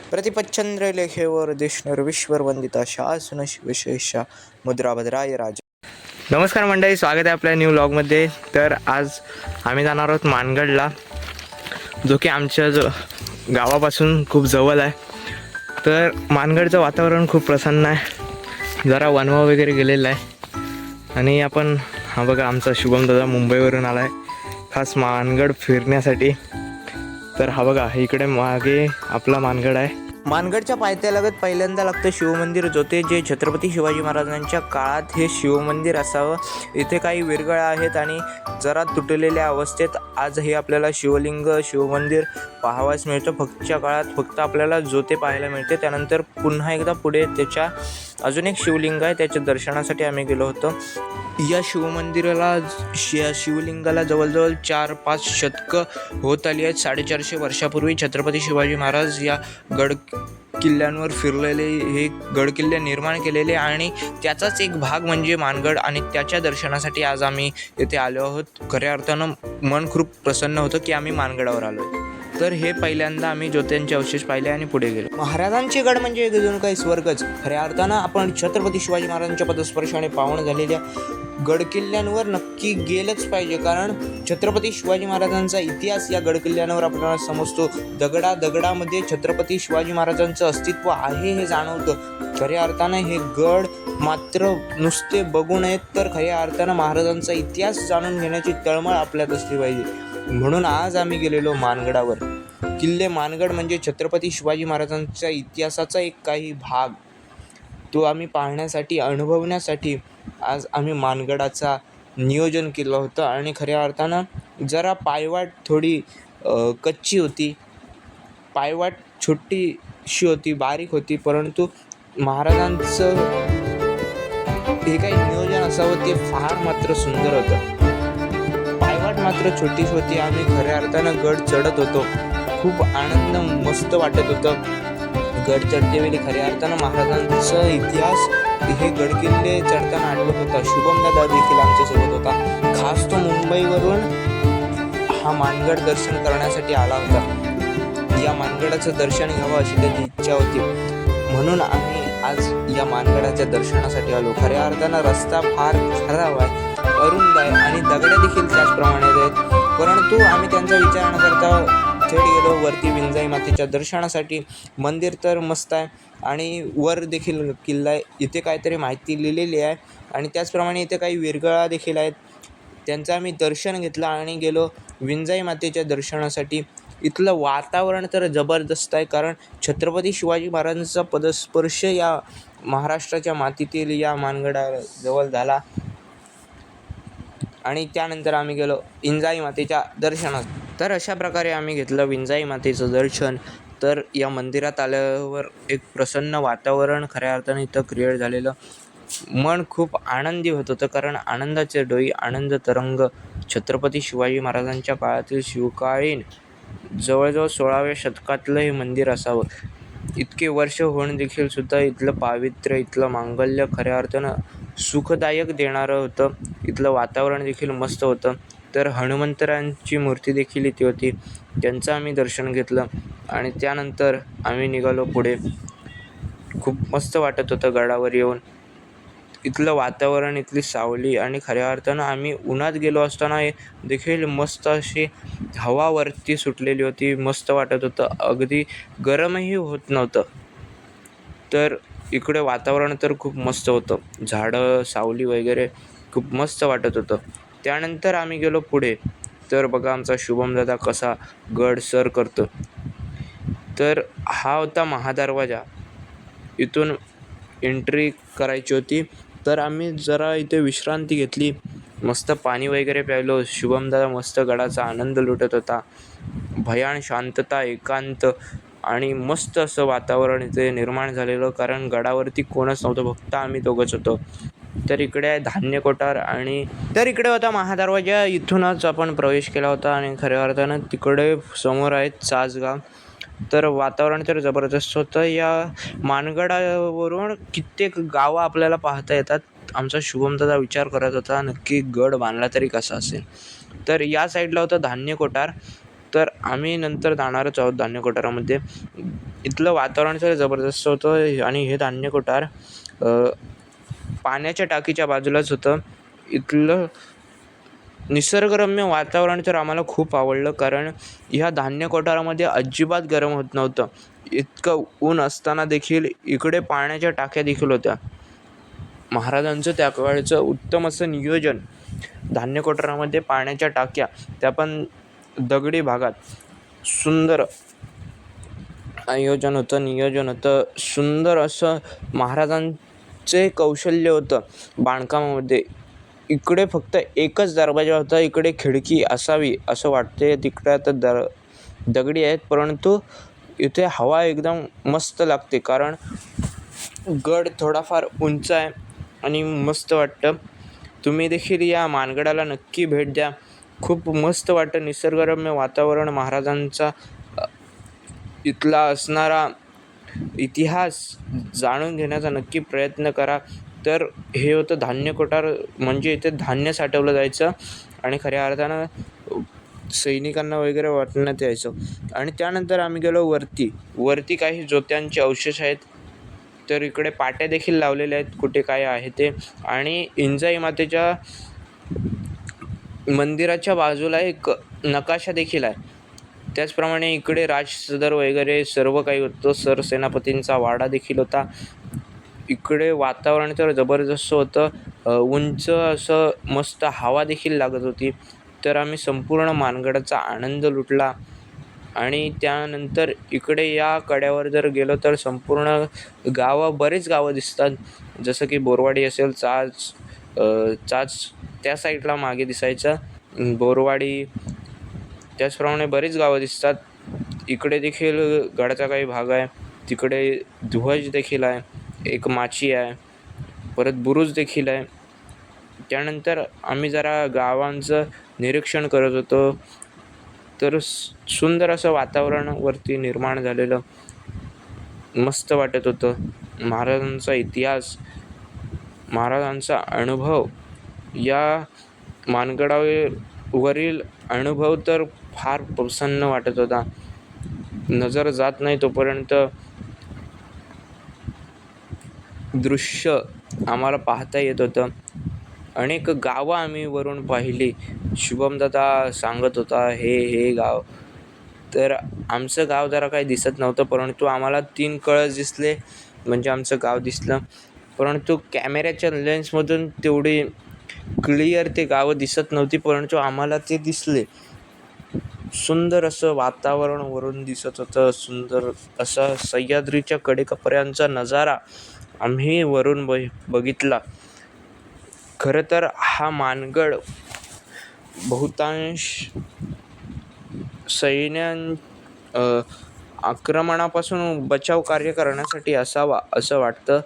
प्रतिपच्छंद्र लेखेवर देशनर विश्वर वंदिता शासन शिवशेषा मुद्राभद्राय राज. नमस्कार मंडळी, स्वागत आहे आपल्या न्यू व्लॉगमध्ये. तर आज आम्ही जाणार आहोत मानगडला, जो की आमच्या गावापासून खूप जवळ आहे. तर मानगडचं वातावरण खूप प्रसन्न आहे, जरा वनवा वगैरे गेलेला आहे. आणि आपण हा बघा, आमचा शुभम दादा मुंबईवरून आला आहे खास मानगड फिरण्यासाठी. तर हा बघा, इकडे मागे आपला मानगड आहे. मानगडच्या पायथ्यालगत पहिल्यांदा लागतं शिवमंदिर, जे छत्रपती शिवाजी महाराजांच्या काळात हे शिवमंदिर असावं. इथे काही विरगळ्या आहेत आणि जरा तुटलेल्या अवस्थेत आजही आपल्याला शिवमंदिर पाहावयास मिळतं. फक्तच्या काळात फक्त आपल्याला जोते पाहायला मिळते. त्यानंतर पुन्हा एकदा पुढे त्याच्या अजून एक शिवलिंग आहे, त्याच्या दर्शनासाठी आम्ही गेलो होतो. या शिवलिंगाला जवळजवळ 4-5 शतकं होत आली आहेत. 450 वर्षापूर्वी छत्रपती शिवाजी महाराज या गड किल्ल्यांवर फिरलेले, हे गडकिल्ले निर्माण केलेले आणि त्याचाच एक भाग म्हणजे मानगड, आणि त्याच्या दर्शनासाठी आज आम्ही येथे आलो आहोत. खऱ्या अर्थानं मन खूप प्रसन्न होतं की आम्ही मानगडावर आलो आहे. तर हे पहिल्यांदा आम्ही ज्योत्यांचे अवशेष पाहिले आणि पुढे गेलो. महाराजांचे गड म्हणजे जणू काही स्वर्गच. खऱ्या अर्थानं आपण छत्रपती शिवाजी महाराजांच्या पदस्पर्शाने पावन झालेल्या गडकिल्ल्यांवर नक्की गेलंच पाहिजे, कारण छत्रपती शिवाजी महाराजांचा इतिहास या गडकिल्ल्यांवर आपल्याला समजतो. दगडामध्ये छत्रपती शिवाजी महाराजांचं अस्तित्व आहे हे जाणवतं. खऱ्या अर्थानं हे गड मात्र नुसते बघू नयेत, तर खऱ्या अर्थानं महाराजांचा इतिहास जाणून घेण्याची तळमळ आपल्यात असली पाहिजे. म्हणून आज आम्ही गेलेलो मानगडावर. किल्ले मानगड म्हणजे छत्रपती शिवाजी महाराजांच्या इतिहासाचा एक काही भाग, तो आम्ही पाहण्यासाठी, अनुभवण्यासाठी आज आम्ही मानगडाचा नियोजन केलं होतं. आणि खऱ्या अर्थानं जरा पायवाट थोडी कच्ची होती, पायवाट छोटीशी होती, बारीक होती, परंतु महाराजांचं हे काही नियोजन असावं ते फार मात्र सुंदर होतं. पायवाट मात्र छोटीशी होती. आम्ही खऱ्या अर्थानं गड चढत होतो. खूप आनंद, मस्त वाटत होतं. गड चढतेवेळी खऱ्या अर्थानं महाराजांचा इतिहास हे गडकिल्ले चढताना आठवत होता. शुभम दादा देखील आमच्यासोबत होता. खास तो मुंबईवरून हा मानगड दर्शन करण्यासाठी आला होता. या मानगडाचं दर्शन घ्यावं अशी त्याची इच्छा होती, म्हणून आम्ही आज या मानगडाच्या दर्शनासाठी आलो. खऱ्या अर्थानं रस्ता फार खराब आहे, अरुंद आहे आणि दगडे देखील त्याचप्रमाणे आहेत, परंतु आम्ही त्यांचा विचार न करता थेट गेलो वरती विंजाई मातेच्या दर्शनासाठी. मंदिर तर मस्त आहे आणि वर देखील किल्ला आहे. इथे काहीतरी माहिती लिहिलेली आहे आणि त्याचप्रमाणे इथे काही विरगळा देखील आहेत. त्यांचं आम्ही दर्शन घेतलं आणि गेलो विंजाई मातेच्या दर्शनासाठी. इथलं वातावरण तर जबरदस्त आहे, कारण छत्रपती शिवाजी महाराजांचा पदस्पर्श या महाराष्ट्राच्या मातीतील या मानगडाजवळ झाला. आणि त्यानंतर आम्ही गेलो विंजाई मातेच्या दर्शनात. तर अशा प्रकारे आम्ही घेतलं विंजाई मातेचं दर्शन. तर या मंदिरात आल्यावर एक प्रसन्न वातावरण खऱ्या अर्थाने इथं क्रिएट झालेलं. मन खूप आनंदी होत होतं, कारण आनंदाचे डोई, आनंद तरंग. छत्रपती शिवाजी महाराजांच्या काळातील शिवकालीन जवळजवळ 16व्या शतकातलं हे मंदिर असावं. इतके वर्ष होऊन देखील सुद्धा इथलं पावित्र्य, इथलं मांगल्य खऱ्या अर्थानं सुखदायक देणारं होतं. इथलं वातावरण देखील मस्त होतं. तर हनुमंतरायांची मूर्ती देखील इथे होती, त्यांचं आम्ही दर्शन घेतलं आणि त्यानंतर आम्ही निघालो पुढे. खूप मस्त वाटत होतं गडावर येऊन. इथलं वातावरण, इथली सावली, आणि खऱ्या अर्थानं आम्ही उन्हात गेलो असताना देखील मस्त अशी हवा वरती सुटलेली होती. मस्त वाटत होतं, अगदी गरमही होत नव्हतं. तर इकडे वातावरण तर खूप मस्त होतं, झाडं, सावली वगैरे खूप मस्त वाटत होतं. त्यानंतर आम्ही गेलो पुढे. तर बघा आमचा शुभम दादा कसा गड सर करतो. तर हा होता महादरवाजा, इथून एंट्री करायची होती. तर आम्ही जरा इथे विश्रांती घेतली, मस्त पाणी वगैरे प्यायलो. शुभम दादा मस्त गडाचा आनंद लुटत होता. भयान शांतता, एकांत आणि मस्त असं वातावरण इथे निर्माण झालेलं, कारण गडावरती कोणच नव्हतं, फक्त आम्ही दोघंच होतो. तर इकडे आहे धान्य कोठार, आणि तर इकडे होता महादरवाजा. इथूनच आपण प्रवेश केला होता आणि खऱ्या अर्थानं तिकडे समोर आहेत चासगाव. तर वातावरण तर जबरदस्त होतं. या मानगडावरून कित्येक गावं आपल्याला पाहता येतात. आमचा शुभमदादा विचार करत होता नक्की गड बांधला तरी कसा असेल. तर या साईडला होतं धान्य कोठार. तर आम्ही नंतर जाणारच आहोत धान्य कोठारामध्ये. इथलं वातावरण तर जबरदस्त होतं आणि हे धान्य कोठार पाण्याच्या टाकीच्या बाजूलाच होतं. इथलं निसर्गरम्य वातावरण तर आम्हाला खूप आवडलं, कारण ह्या धान्य कोठारामध्ये अजिबात गरम होत नव्हतं. इतकं ऊन असताना देखील इकडे पाण्याच्या टाक्या देखील होत्या. महाराजांचं त्या काळचं उत्तम असं नियोजन, धान्य कोठारामध्ये पाण्याच्या टाक्या, त्या पण दगडी भागात. सुंदर नियोजन होतं. सुंदर असं महाराजांचे कौशल्य होतं बांधकामामध्ये. इकडे फक्त एकच दरवाजा होता, इकडे खिडकी असावी असं वाटते. तिकडे आता दगडी आहेत, परंतु इथे हवा एकदम मस्त लागते, कारण गड थोडाफार उंच आहे आणि मस्त वाटतं. तुम्ही देखील या मानगडाला नक्की भेट द्या. खूप मस्त वाटतं. निसर्गरम्य वातावरण, महाराजांचा इथला असणारा इतिहास जाणून घेण्याचा नक्की प्रयत्न करा. तर हे होतं धान्य कोठार. म्हणजे इथे धान्य साठवलं जायचं आणि खऱ्या अर्थानं सैनिकांना वगैरे वाटण्यात यायचं. आणि त्यानंतर आम्ही गेलो वरती काही जोत्यांचे अवशेष आहेत. तर इकडे पाट्या देखील लावलेल्या आहेत, कुठे काय आहे ते. आणि इंजाई मातेच्या मंदिराच्या बाजूला एक नकाशा देखील आहे. त्याचप्रमाणे इकडे राजसदर वगैरे सर्व काही होतं. सरसेनापतींचा वाडा देखील होता. इकडे वातावरण तर जबरदस्त होतं. उंच असं मस्त हवा देखील लागत होती. तर आम्ही संपूर्ण मानगडाचा आनंद लुटला. आणि त्यानंतर इकडे या कड्यावर जर गेलो तर संपूर्ण बरेच गावं दिसतात. जसं की बोरवाडी असेल, चाच त्या साईडला मागे दिसायचं, बोरवाडी. त्याचप्रमाणे बरीच गावं दिसतात. इकडे देखील गडाचा काही भाग आहे. तिकडे ध्वज देखील आहे, एक माची आहे, परत बुरुज देखील आहे. त्यानंतर आम्ही जरा गावांचं निरीक्षण करत होतो. तर सुंदर असं वातावरण वरती निर्माण झालेलं, मस्त वाटत होतं. महाराजांचा इतिहास, महाराजांचा अनुभव, या मानगडावरील अनुभव तर फार प्रसन्न वाटत होता. नजर जात नाही तोपर्यंत दृश्य आम्हाला पाहता येत होतं. अनेक गावं आम्ही वरून पाहिली. शुभमदादा सांगत होता हे गाव. तर आमचं गाव जरा काही दिसत नव्हतं, परंतु आम्हाला 3 कळस दिसले, म्हणजे आमचं गाव दिसलं. परंतु कॅमेऱ्याच्या लेन्समधून तेवढी क्लिअर ते गावं दिसत नव्हती, परंतु आम्हाला ते दिसले. सुंदर असं वातावरण वरून दिसत होतं. सुंदर असा सह्याद्रीच्या कडेकपाऱ्यांचा नजारा आम्ही वरून बघितला. खरं तर हा मानगड बहुतांश आक्रमणापासून बचाव कार्य करण्यासाठी असावा असं वाटतं.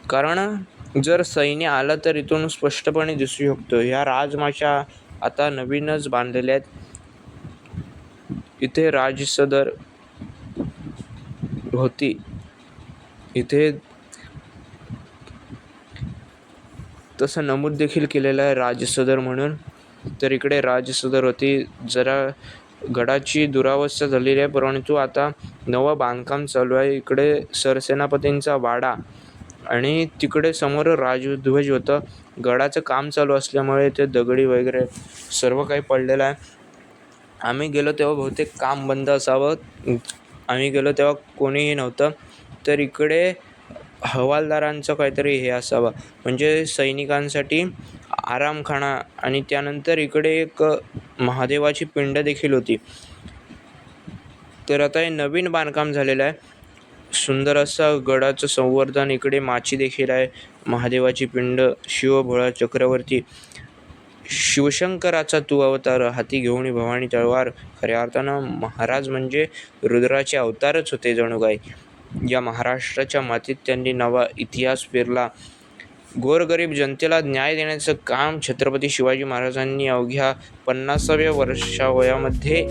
कारण जर सैन्य आलं तर इथून स्पष्टपणे दिसू शकतो. ह्या राजमाच्या आता नवीनच बांधलेल्या आहेत. इथे राजसदर होती. इथे तसं नमूद देखील केलेलं आहे राजसदर म्हणून. तर इकडे राजसदर होती. जरा गडाची दुरावस्था झालेली आहे, परंतु आता नवं बांधकाम चालू आहे. इकडे सरसेनापतींचा वाडा आणि तिकडे समोर राजध्वज होतं. गडाचं काम चालू असल्यामुळे ते दगडी वगैरे सर्व काही पडलेलं आहे. आम्ही गेलो तेव्हा बहुतेक काम बंद असावं. आम्ही गेलो तेव्हा कोणीही नव्हतं. तर इकडे हवालदारांचं काहीतरी हे असावं, म्हणजे सैनिकांसाठी आरामखाना. आणि त्यानंतर इकडे एक महादेवाची पिंड देखील होती. तर आता हे नवीन बांधकाम झालेलं आहे. सुंदर असं गडाचं संवर्धन. इकडे माची देखील आहे, महादेवाची पिंड, शिवभोळा चक्रवर्ती, शिवशंकराचा तू अवतार, हाती घेऊन भवानी तलवार. खऱ्या अर्थानं महाराज म्हणजे रुद्राचे अवतारच होते जणू काय. या महाराष्ट्राच्या मातीत त्यांनी नवा इतिहास पेरला. गोरगरीब जनतेला न्याय देण्याचं काम छत्रपती शिवाजी महाराजांनी अवघ्या 50व्या वर्षावयामध्ये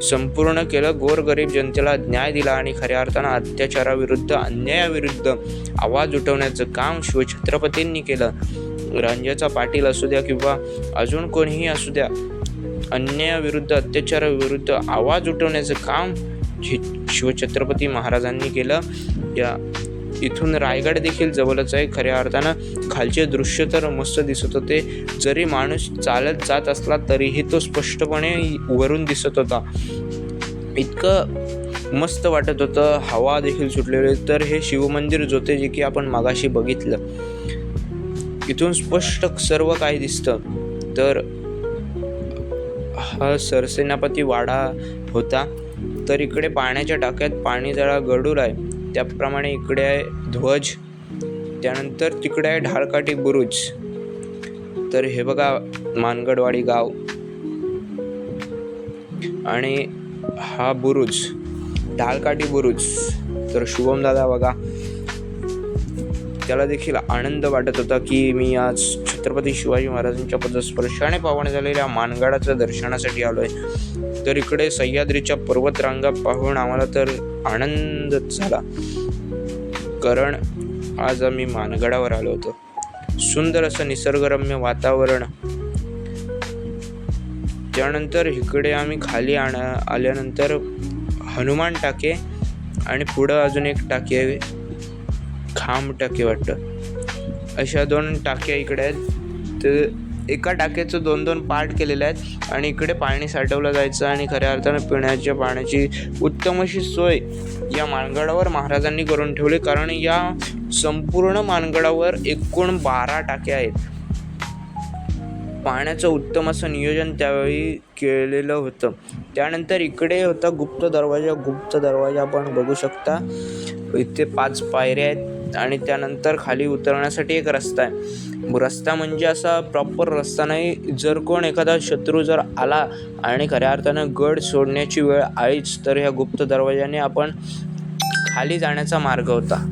संपूर्ण केलं. गोरगरीब जनतेला न्याय दिला आणि खऱ्या अर्थानं अत्याचाराविरुद्ध, अन्यायाविरुद्ध आवाज उठवण्याचं काम शिवछत्रपतींनी केलं. रांजेचा पाटील असू द्या किंवा अजून कोणीही असू द्या, अन्यायाविरुद्ध, अत्याचाराविरुद्ध आवाज उठवण्याचं काम शिवछत्रपती महाराजांनी केलं. या इथून रायगड देखील जवळच आहे. खऱ्या अर्थानं खालचे दृश्य तर मस्त दिसत होते. जरी माणूस चालत जात असला तरीही तो स्पष्टपणे वरून दिसत होता. इतकं मस्त वाटत होतं. हवा देखील सुटलेली. तर हे शिवमंदिर जोते जे की आपण मागाशी बघितलं, इथून स्पष्ट सर्व काही दिसतं. तर हा सरसेनापती वाडा होता. तर इकडे पाण्याच्या टाक्यात पाणी जरा गडूळ आहे, त्याप्रमाणे इकडे आहे ध्वज. त्यानंतर तिकडे आहे ढालकाठी बुरुज. तर हे बघा मानगडवाडी गाव आणि हा बुरुज ढालकाठी बुरुज. तर शुभम दादा बघा, त्याला देखील आनंद वाटत होता की मी आज छत्रपती शिवाजी महाराजांच्या पदस्पर्शाने पावन झालेल्या मानगडाच्या दर्शनासाठी आलोय. तर इकडे सह्याद्रीच्या पर्वतरांगा पाहून आम्हाला तर आनंदच झाला, कारण आज आम्ही मानगडावर आलो होतो. सुंदर असं निसर्गरम्य वातावरण. त्यानंतर इकडे आम्ही खाली आल्यानंतर हनुमान टाके आणि पुढं अजून एक टाके आहे, खांब टाके वाटतं, अशा 2 टाक्या इकडे आहेत. तर एका टाक्याचं 2-2 पार्ट केलेले आहेत आणि इकडे पाणी साठवलं जायचं आणि खऱ्या अर्थानं पिण्याच्या पाण्याची उत्तम अशी सोय या मानगडावर महाराजांनी करून ठेवली. कारण या संपूर्ण मानगडावर एकूण 12 टाक्या आहेत. पाण्याचं उत्तम असं नियोजन त्यावेळी केलेलं होतं. त्यानंतर इकडे होता गुप्त दरवाजा आपण बघू शकता. इथे 5 पायऱ्या आहेत आणि त्यानंतर खाली उतरण्यासाठी एक रस्ता आहे. रस्ता म्हणजे असा प्रॉपर रस्ता नाही. जर कोण एखादा शत्रू जर आला आणि खऱ्या अर्थानं गड सोडण्याची वेळ आलीच तर ह्या गुप्त दरवाजाने आपण खाली जाण्याचा मार्ग होता.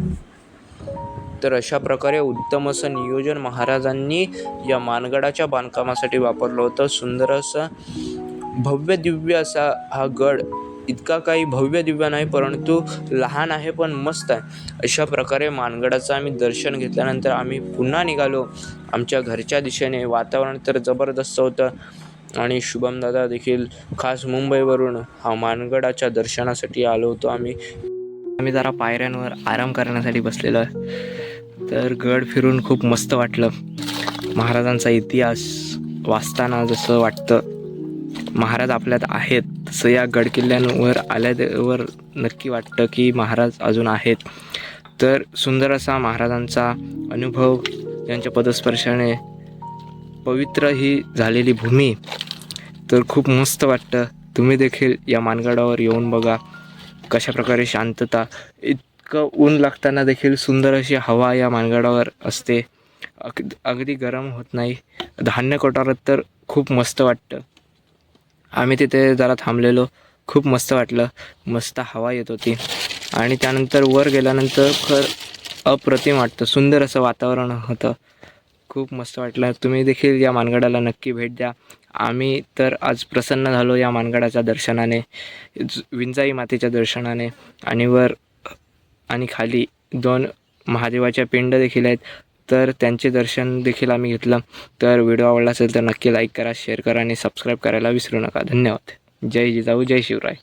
तर अशा प्रकारे उत्तम असं नियोजन महाराजांनी या मानगडाच्या बांधकामासाठी वापरलं होतं. सुंदर असं भव्य दिव्य असा हा गड. इतका काही भव्य दिव्य नाही, परंतु लहान आहे पण मस्त आहे. अशा प्रकारे मानगडाचं आम्ही दर्शन घेतल्यानंतर आम्ही पुन्हा निघालो आमच्या घरच्या दिशेने. वातावरण तर जबरदस्त होतं आणि शुभमदादा देखील खास मुंबईवरून हा मानगडाच्या दर्शनासाठी आलो होतो. आम्ही जरा पायऱ्यांवर आराम करण्यासाठी बसलेलो आहे. तर गड फिरून खूप मस्त वाटलं. महाराजांचा इतिहास वाचताना जसं वाटतं महाराज आपल्यात आहेत, तसं या गडकिल्ल्यांवर आल्यावर नक्की वाटतं की महाराज अजून आहेत. तर सुंदर असा महाराजांचा अनुभव, यांच्या पदस्पर्शाने पवित्र ही झालेली भूमी. तर खूप मस्त वाटतं. तुम्ही देखील या मानगडावर येऊन बघा कशा प्रकारे शांतता. इतकं ऊन लागताना देखील सुंदर अशी हवा या मानगडावर असते. अगदी गरम होत नाही. धान्य कोठारात तर खूप मस्त वाटतं. आम्ही तिथे जरा थांबलेलो, खूप मस्त वाटलं. मस्त हवा येत होती आणि त्यानंतर वर गेल्यानंतर अप्रतिम वाटतं. सुंदर असं वातावरण होतं. खूप मस्त वाटलं. तुम्ही देखील या मानगडाला नक्की भेट द्या. आम्ही तर आज प्रसन्न झालो या मानगडाच्या दर्शनाने, विंजाई मातेच्या दर्शनाने. आणि वर आणि खाली 2 महादेवाच्या पिंड देखील आहेत, तर त्यांचे दर्शन देखील आम्ही घेतलं. तर व्हिडिओ आवडला असेल तर नक्की लाईक करा, शेअर करा आणि सबस्क्राईब करायला विसरू नका. धन्यवाद. जय जिजाऊ, जय शिवराय.